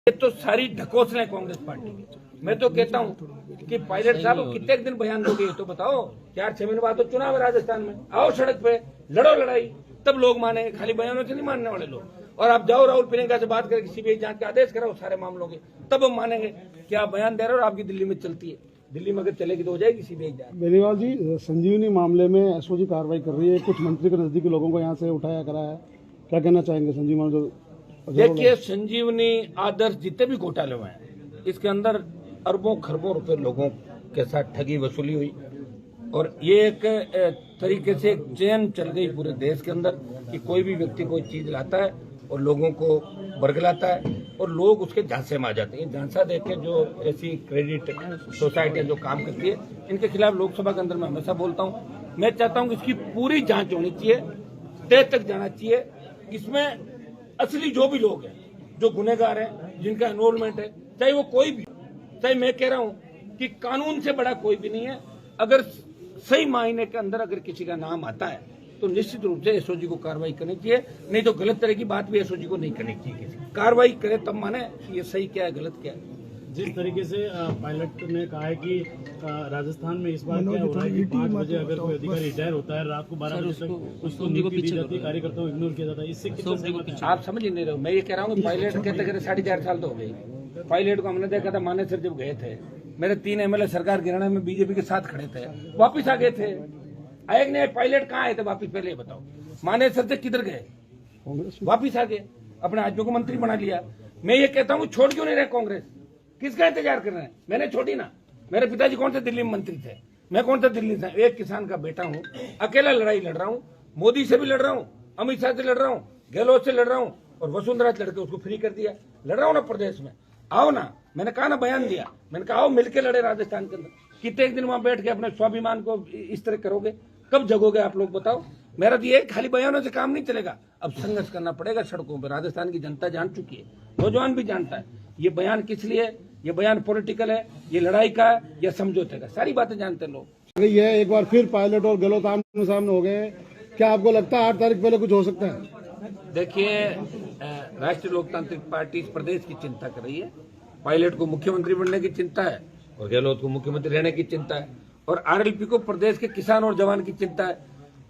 ये तो सारी ढकोसलें कांग्रेस पार्टी की। मैं तो कहता हूँ कि पायलट साहब कितने दिन बयान दोगे ये तो बताओ। 4-6 महीने बाद तो चुनाव है राजस्थान में, आओ सड़क पे लड़ो लड़ाई, तब लोग मानेंगे। खाली बयानों से नहीं मानने वाले लोग। और आप जाओ राहुल प्रियंका से बात करके सीबीआई जांच का आदेश कराओ सारे मामलों के, तब हम मानेंगे कि आप बयान दे रहे हो और आपकी दिल्ली में चलती है। दिल्ली में अगर चलेगी तो हो जाएगी सीबीआई जांच। बेनीवाल जी, संजीवनी मामले में एसओजी कार्रवाई कर रही है, कुछ मंत्री के नजदीकी लोगों को यहाँ से उठाया करा है, क्या कहना चाहेंगे संजीवनी जो? देखिए, संजीवनी आदर्श जितने भी घोटाले हुए हैं, इसके अंदर अरबों खरबों रुपए लोगों के साथ ठगी वसूली हुई और ये एक तरीके से एक चेन चल गई पूरे देश के अंदर कि कोई भी व्यक्ति कोई चीज लाता है और लोगों को बरगलाता है और लोग उसके झांसे में आ जाते हैं। झांसा देके जो ऐसी क्रेडिट सोसाइटी जो काम करती है, इनके खिलाफ लोकसभा के अंदर मैं हमेशा बोलता हूँ, मैं चाहता हूँ कि इसकी पूरी जांच होनी चाहिए, तय तक जाना चाहिए। इसमें असली जो भी लोग हैं, जो गुनहगार हैं, जिनका एनरोलमेंट है, चाहे वो कोई भी, चाहे मैं कह रहा हूं कि कानून से बड़ा कोई भी नहीं है। अगर सही मायने के अंदर अगर किसी का नाम आता है तो निश्चित रूप से एसओजी को कार्रवाई करनी चाहिए, नहीं तो गलत तरह की बात भी एसओजी को नहीं करनी चाहिए। किसी कार्रवाई करे तब माने ये सही क्या है गलत क्या है। जिस तरीके से पायलट ने कहा है कि राजस्थान में इस बार क्या हो रहा है कि 5 बजे अगर कोई अधिकारी रिटायर होता है, रात को 12 बजे तक उसको नियुक्ति दी जाती है, कार्यकर्ताओं को इग्नोर किया जाता है, इससे कितना आप समझ ही नहीं रहे हो। मैं ये कह रहा हूँ पायलट कहते कहते 4.5 साल तो हो गई। पायलट को हमने देखा था मानेसर जब गए थे, मेरे 3 एमएलए सरकार गिराने में बीजेपी के साथ खड़े थे, वापिस आ गए थे। आए नहीं पायलट कहाँ आए थे वापिस, पहले ये बताओ। मानेसर से किधर गए, वापिस आ गए, अपने आदमियों को मंत्री बना लिया। मैं ये कहता हूँ छोड़ क्यों नहीं रहे कांग्रेस, किसका इंतजार कर रहे हैं? मैंने छोड़ी ना, मेरे पिताजी कौन से दिल्ली में मंत्री थे, मैं कौन सा दिल्ली से एक किसान का बेटा हूँ, अकेला लड़ाई लड़ रहा हूँ, मोदी से भी लड़ रहा हूँ, अमित शाह से लड़ रहा हूँ, गहलोत से लड़ रहा हूँ और वसुंधरा से लड़के उसको फ्री कर दिया। लड़ रहा हूँ ना प्रदेश में, आओ ना। मैंने कहा ना, बयान दिया, मैंने कहा आओ मिलकर लड़े राजस्थान के अंदर। कितने एक दिन वहां बैठ के अपने स्वाभिमान को इस तरह करोगे, कब जगोगे आप लोग बताओ। मेरा तो ये खाली बयानों से काम नहीं चलेगा, अब संघर्ष करना पड़ेगा सड़कों पर। राजस्थान की जनता जान चुकी है, नौजवान भी जानता है ये बयान किस लिए, ये बयान पॉलिटिकल है, ये लड़ाई का है या समझौते का, सारी बातें जानते हैं लोग। ये एक बार फिर पायलट और गहलोत आमने सामने हो गए, क्या आपको लगता है 8 तारीख पहले कुछ हो सकता है? देखिए, राष्ट्रीय लोकतांत्रिक पार्टी इस प्रदेश की चिंता कर रही है। पायलट को मुख्यमंत्री बनने की चिंता है और गहलोत को मुख्यमंत्री रहने की चिंता है और आरएलपी को प्रदेश के किसान और जवान की चिंता है।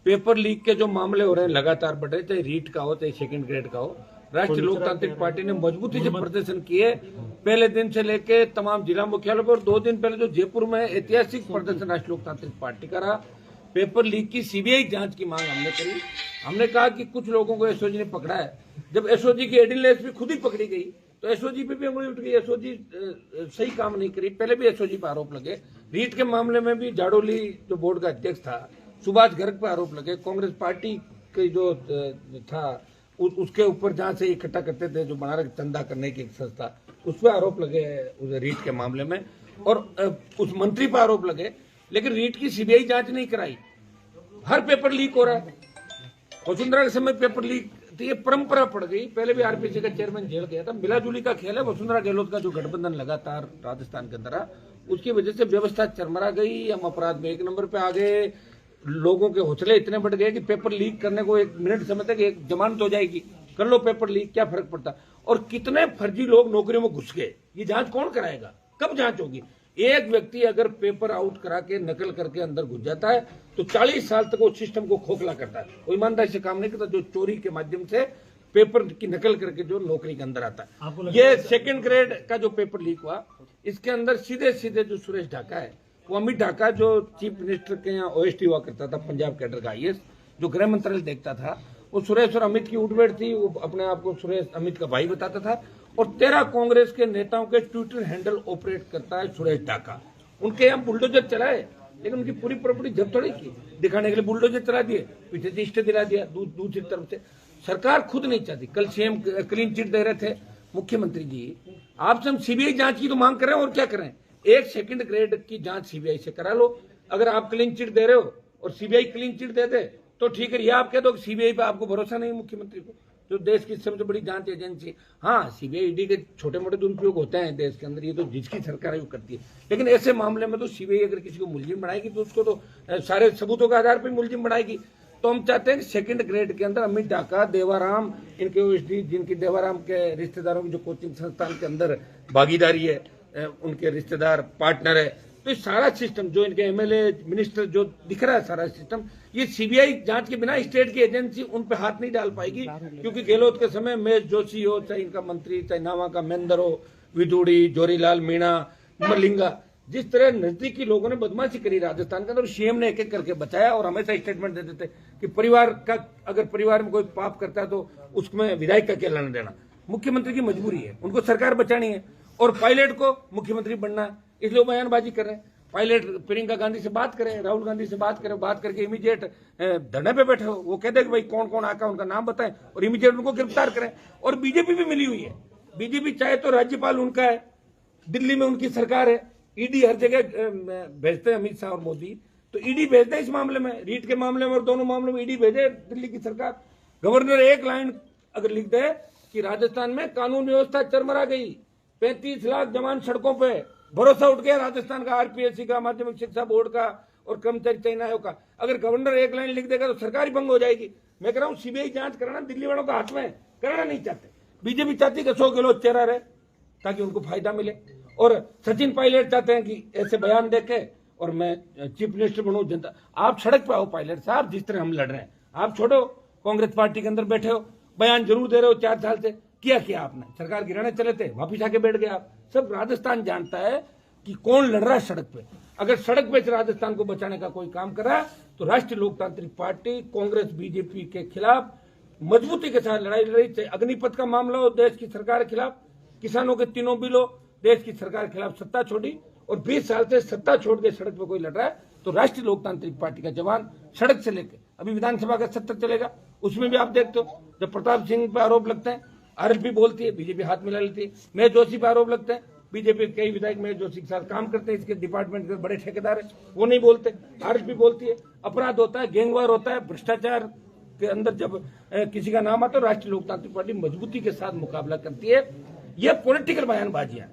पेपर लीक के जो मामले हो रहे हैं लगातार बढ़ रहे, चाहे रीट का हो चाहे सेकंड ग्रेड का हो, राष्ट्रीय लोकतांत्रिक पार्टी ने मजबूती से प्रदर्शन किए। पहले दिन से लेके तमाम जिला मुख्यालयों पर, 2 दिन पहले जो जयपुर में ऐतिहासिक प्रदर्शन राष्ट्रीय लोकतांत्रिक पार्टी का रहा। पेपर लीक की सीबीआई जांच की मांग हमने करी। हमने कहा कि कुछ लोगों को एसओजी ने पकड़ा है। जब एसओजी की एडिशनल एसपी खुद ही पकड़ी गई तो एसओजी पे भी उंगली उठ गई। एसओजी सही काम नहीं करी। पहले भी एसओजी पर आरोप लगे, रीट के मामले में भी जाडोली जो बोर्ड का अध्यक्ष था, सुभाष गर्ग पर आरोप लगे। कांग्रेस पार्टी के जो था उसके ऊपर जहां से इकट्ठा करते थे, जो बना रहे चंदा करने की एक संस्था, उस पर आरोप लगे उस रीट के मामले में और उस मंत्री पर आरोप लगे। लेकिन रीट की सीबीआई जांच नहीं कराई। हर पेपर लीक हो रहा है। वसुंधरा के समय पेपर लीक तो ये परंपरा पड़ गई। पहले भी आरपीसी का चेयरमैन जेल गया था। मिलाजुली का खेल है। वसुंधरा गहलोत का जो गठबंधन लगातार राजस्थान के अंदर, उसकी वजह से व्यवस्था चरमरा गई। हम अपराध में 1 नंबर पे आ गए। लोगों के हौसले इतने बढ़ गए कि पेपर लीक करने को 1 मिनट समय तक एक जमानत हो जाएगी, कर लो पेपर लीक, क्या फर्क पड़ता। और कितने फर्जी लोग नौकरियों में घुस गए, ये जांच कौन कराएगा, कब जांच होगी? एक व्यक्ति अगर पेपर आउट करा के नकल करके अंदर घुस जाता है तो 40 साल तक वो सिस्टम को खोखला करता है। वो ईमानदारी से काम नहीं करता जो चोरी के माध्यम से पेपर की नकल करके जो नौकरी के अंदर आता है। ये सेकंड ग्रेड का जो पेपर लीक हुआ, इसके अंदर सीधे सीधे जो सुरेश ढाका है, वो अमित ढाका जो चीफ मिनिस्टर के यहाँ ओएसडी हुआ करता था, पंजाब कैडर का आईएएस, जो गृह मंत्रालय देखता था, वो सुरेश और अमित की उठबैठ थी। वो अपने आप को सुरेश अमित का भाई बताता था और 13 कांग्रेस के नेताओं के ट्विटर हैंडल ऑपरेट करता है सुरेश ढाका। उनके यहाँ बुलडोजर चलाए, लेकिन उनकी पूरी प्रॉपर्टी जब्त थोड़ी की, दिखाने के लिए बुलडोजर चला दिए, पीछे से स्टे दिला दिया दूसरी तरफ से। सरकार खुद नहीं चाहती। कल सीएम क्लीन चिट दे रहे थे मुख्यमंत्री जी, आपसे हम सीबीआई जांच की तो मांग कर रहे हैं और क्या करें। एक सेकंड ग्रेड की जांच सीबीआई से करा लो। अगर आप क्लीन चिट दे रहे हो और सीबीआई क्लीन चिट दे दे तो ठीक है। या आप कह दो सीबीआई पे आपको भरोसा नहीं मुख्यमंत्री को, जो देश की सबसे बड़ी जांच एजेंसी। हाँ, सीबीआई ईडी के छोटे मोटे दुरुपयोग होते हैं देश के अंदर, ये तो जिसकी सरकार है करती है। लेकिन ऐसे मामले में तो सीबीआई अगर किसी को मुलजिम बनाएगी तो उसको तो सारे सबूतों के आधार पर मुलजिम बनाएगी। तो हम चाहते हैं कि सेकंड ग्रेड के अंदर अमित ढाका, देवाराम, इनके ओएसडी, जिनकी देवाराम के रिश्तेदारों की जो कोचिंग संस्थान के अंदर भागीदारी है, उनके रिश्तेदार पार्टनर है, तो ये सारा सिस्टम जो इनके एमएलए मिनिस्टर जो दिख रहा है सारा सिस्टम, ये सीबीआई जांच के बिना स्टेट की एजेंसी उन पे हाथ नहीं डाल पाएगी। क्योंकि गहलोत के समय महेश जोशी हो, चाहे इनका मंत्री, चाहे नावा का महेंद्र हो, विदुड़ी, जोरीलाल मीणा, मलिंगा, जिस तरह नजदीकी लोगों ने बदमाशी करी राजस्थान के अंदर, सीएम ने एक एक करके बचाया और हमेशा स्टेटमेंट देते थे कि परिवार का, अगर परिवार में कोई पाप करता है तो उसमें विधायक का क्या लेना देना। मुख्यमंत्री की मजबूरी है, उनको सरकार बचानी है और पायलट को मुख्यमंत्री बनना है, इसलिए वो बयानबाजी कर रहे हैं। पायलट प्रियंका गांधी से बात करें, राहुल गांधी से बात करें, बात करके इमीडिएट धरने पे बैठे हो, वो कहते हैं कि भाई कौन कौन आका उनका नाम बताएं और इमीडिएट उनको गिरफ्तार करें। और बीजेपी भी मिली हुई है, बीजेपी चाहे तो राज्यपाल उनका है, दिल्ली में उनकी सरकार है, ईडी हर जगह भेजते हैं अमित शाह और मोदी, तो ईडी भेजते हैं इस मामले में, रीट के मामले में और दोनों मामलों में ईडी भेजे दिल्ली की सरकार। गवर्नर एक लाइन अगर लिख दे कि राजस्थान में कानून व्यवस्था चरमरा गई, 35 लाख जवान सड़कों पे, भरोसा उठ गया राजस्थान का, आरपीएससी का, माध्यमिक शिक्षा बोर्ड का और कर्मचारी चयन आयोग का। अगर गवर्नर एक लाइन लिख देगा तो सरकार ही भंग हो जाएगी। मैं कह रहा हूँ सीबीआई जांच कराना दिल्ली वालों का हाथ में, कराना नहीं चाहते। बीजेपी चाहती कि अशोक गहलोत चेहरा रहे ताकि उनको फायदा मिले, और सचिन पायलट चाहते हैं कि ऐसे बयान देके और मैं चीफ मिनिस्टर बनूं। जनता, आप सड़क पे आओ पायलट साहब, जिस तरह हम लड़ रहे हैं, आप छोड़ो कांग्रेस पार्टी के अंदर बैठे हो, बयान जरूर दे रहे हो 4 साल से, किया आपने, सरकार गिराने चले थे, वापिस आके बैठ गए आप। सब राजस्थान जानता है कि कौन लड़ रहा है सड़क पे। अगर सड़क पे से राजस्थान को बचाने का कोई काम कर रहा है तो राष्ट्रीय लोकतांत्रिक पार्टी कांग्रेस बीजेपी के खिलाफ मजबूती के साथ लड़ाई लड़ रही। चाहे अग्निपथ का मामला हो, देश की सरकार के खिलाफ, किसानों के तीनों बिलों, देश की सरकार के खिलाफ सत्ता छोड़ी और 20 साल से सत्ता छोड़ के सड़क पे कोई लड़ रहा है तो राष्ट्रीय लोकतांत्रिक पार्टी का जवान सड़क से लेकर, अभी विधानसभा का सत्र चलेगा, उसमें भी आप देखते हो जब प्रताप सिंह पे आरोप लगते हैं, आरएलपी बोलती है, बीजेपी हाथ मिला लेती है। महेश जोशी पे आरोप लगते हैं, बीजेपी के कई विधायक महेश जोशी के साथ काम करते हैं, इसके डिपार्टमेंट के बड़े ठेकेदार है, वो नहीं बोलते, आरएलपी बोलती है। अपराध होता है, गैंगवार होता है, भ्रष्टाचार के अंदर जब किसी का नाम आता है, राष्ट्रीय लोकतांत्रिक पार्टी मजबूती के साथ मुकाबला करती है। ये पॉलिटिकल बयानबाजियां,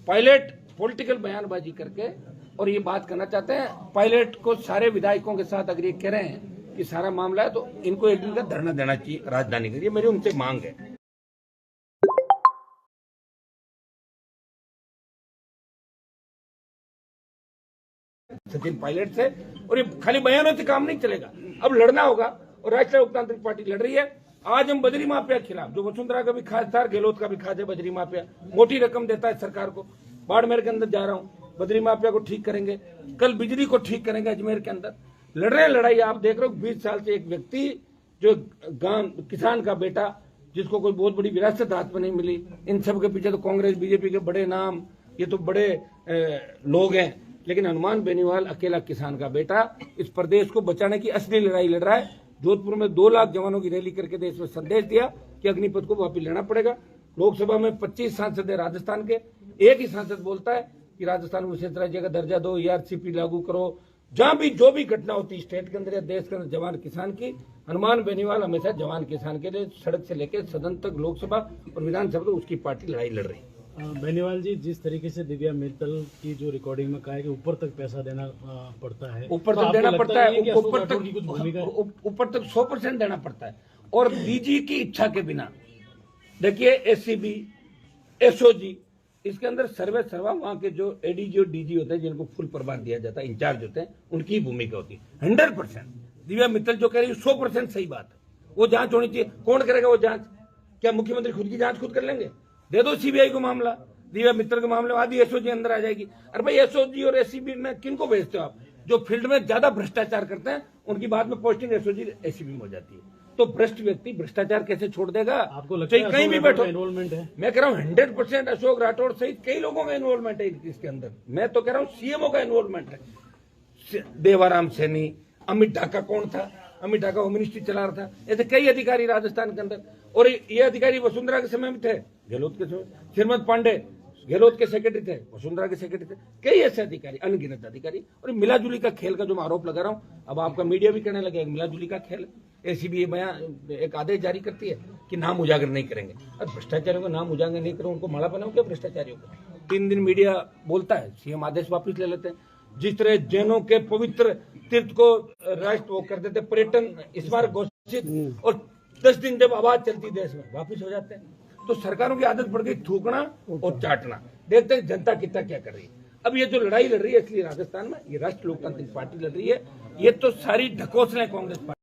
पायलट पॉलिटिकल बयानबाजी करके और ये बात करना चाहते हैं। पायलट को सारे विधायकों के साथ अगर ये कह रहे हैं कि सारा मामला है तो इनको एक दिन का धरना देना चाहिए राजधानी के लिए, मेरी उनसे मांग है। सचिन पायलट से, और ये खाली बयानों से काम नहीं चलेगा, अब लड़ना होगा और राष्ट्रीय लोकतांत्रिक पार्टी लड़ रही है। आज हम बजरी माफिया के खिलाफ, जो वसुंधरा का भी खास था, गहलोत का भी खास है, बजरी माफिया मोटी रकम देता है सरकार को। बाड़मेर के अंदर जा रहा हूँ, बजरी माफिया को ठीक करेंगे, कल बिजली को ठीक करेंगे अजमेर के अंदर। लड़ रहे हैं लड़ाई, आप देख रहे हो 20 साल से एक व्यक्ति जो गांव किसान का बेटा, जिसको कोई बहुत बड़ी विरासत हाथ में नहीं मिली, इन सब के पीछे तो कांग्रेस बीजेपी के बड़े नाम, ये तो बड़े लोग हैं, लेकिन हनुमान बेनीवाल अकेला किसान का बेटा इस प्रदेश को बचाने की असली लड़ाई लड़ रहा है। जोधपुर में 2 लाख जवानों की रैली करके देश में संदेश दिया कि अग्निपथ को वापस लेना पड़ेगा। लोकसभा में 25 सांसद है राजस्थान के, एक ही सांसद बोलता है कि राजस्थान को विशेष राज्य का दर्जा दो, ईआरसीपी लागू करो। जहां भी जो भी घटना होती है स्टेट के अंदर या देश के अंदर जवान किसान की, हनुमान बेनीवाल हमेशा जवान किसान के लिए सड़क से लेकर सदन तक, लोकसभा और विधानसभा तक उसकी पार्टी लड़ाई लड़ रही है। बेनीवाल जी, जिस तरीके से दिव्या मित्तल की जो रिकॉर्डिंग में कहा है कि ऊपर तक पैसा देना पड़ता है, ऊपर तक देना पड़ता है, ऊपर तक 100% देना पड़ता है, और डीजी की इच्छा के बिना। देखिए एससीबी, एसओजी, इसके अंदर सर्वे सर्वा वहां के जो एडीजी और डीजी होते हैं, जिनको फुल प्रभार दिया जाता है, इंचार्ज होते हैं, उनकी भूमिका होती है 100%। दिव्या मित्तल जो कह रही है 100% सही बात है, वो जांच होनी चाहिए। कौन करेगा वो जांच? क्या मुख्यमंत्री खुद की जांच खुद कर लेंगे? दे दो सीबीआई को मामला, दिव्या मित्तल के मामले में आधी एसओजी अंदर आ जाएगी। अरे भाई एसओजी और एसीबी में किनको भेजते हो आप? जो फील्ड में ज्यादा भ्रष्टाचार करते हैं उनकी बाद में पोस्टिंग एसओजी एसीबी में हो जाती है। तो भ्रष्ट व्यक्ति भ्रष्टाचार कैसे छोड़ देगा? आपको लगता है कहीं भी बैठो इन्वॉल्वमेंट है? मैं कह रहा हूँ 100% अशोक राठौड़ सहित कई लोगों का इन्वॉल्वमेंट है इसके अंदर। मैं तो कह रहा हूँ सीएमओ का इन्वॉल्वमेंट है। देवाराम सैनी, अमित ढाका कौन था? अमित ढाका होम मिनिस्ट्री चला रहा था। ऐसे कई अधिकारी राजस्थान के अंदर, और ये अधिकारी वसुंधरा के समय में थे, गहलोत के समय। श्रीमद पांडे गहलोत के सेक्रेटरी थे, वसुंधरा के सेक्रेटरी थे, कई ऐसे अधिकारी, अनगिनत अधिकारी। और मिलाजुली का खेल का जो मैं आरोप लगा रहा हूँ, अब आपका मीडिया भी कहने लगे मिलाजुली का खेल। एसीबी एक आदेश जारी करती है कि नाम उजागर नहीं करेंगे। अब भ्रष्टाचारियों का नाम उजागर नहीं करो, उनको माला बनाओ क्या भ्रष्टाचारियों को? 3 दिन मीडिया बोलता है, सीएम आदेश वापिस ले लेते हैं। जिस तरह जैनों के पवित्र तीर्थ को राष्ट्र वो कर देते, पर्यटन स्मारक घोषित, और 10 दिन जब आवाज चलती देश में वापिस हो जाते हैं। तो सरकारों की आदत पड़ गई थूकना और चाटना। देखते हैं जनता कितना क्या कर रही है। अब ये जो लड़ाई लड़ रही है इसलिए राजस्थान में, ये राष्ट्रीय लोकतांत्रिक पार्टी लड़ रही है, ये तो सारी ढकोसलें कांग्रेस पार्टी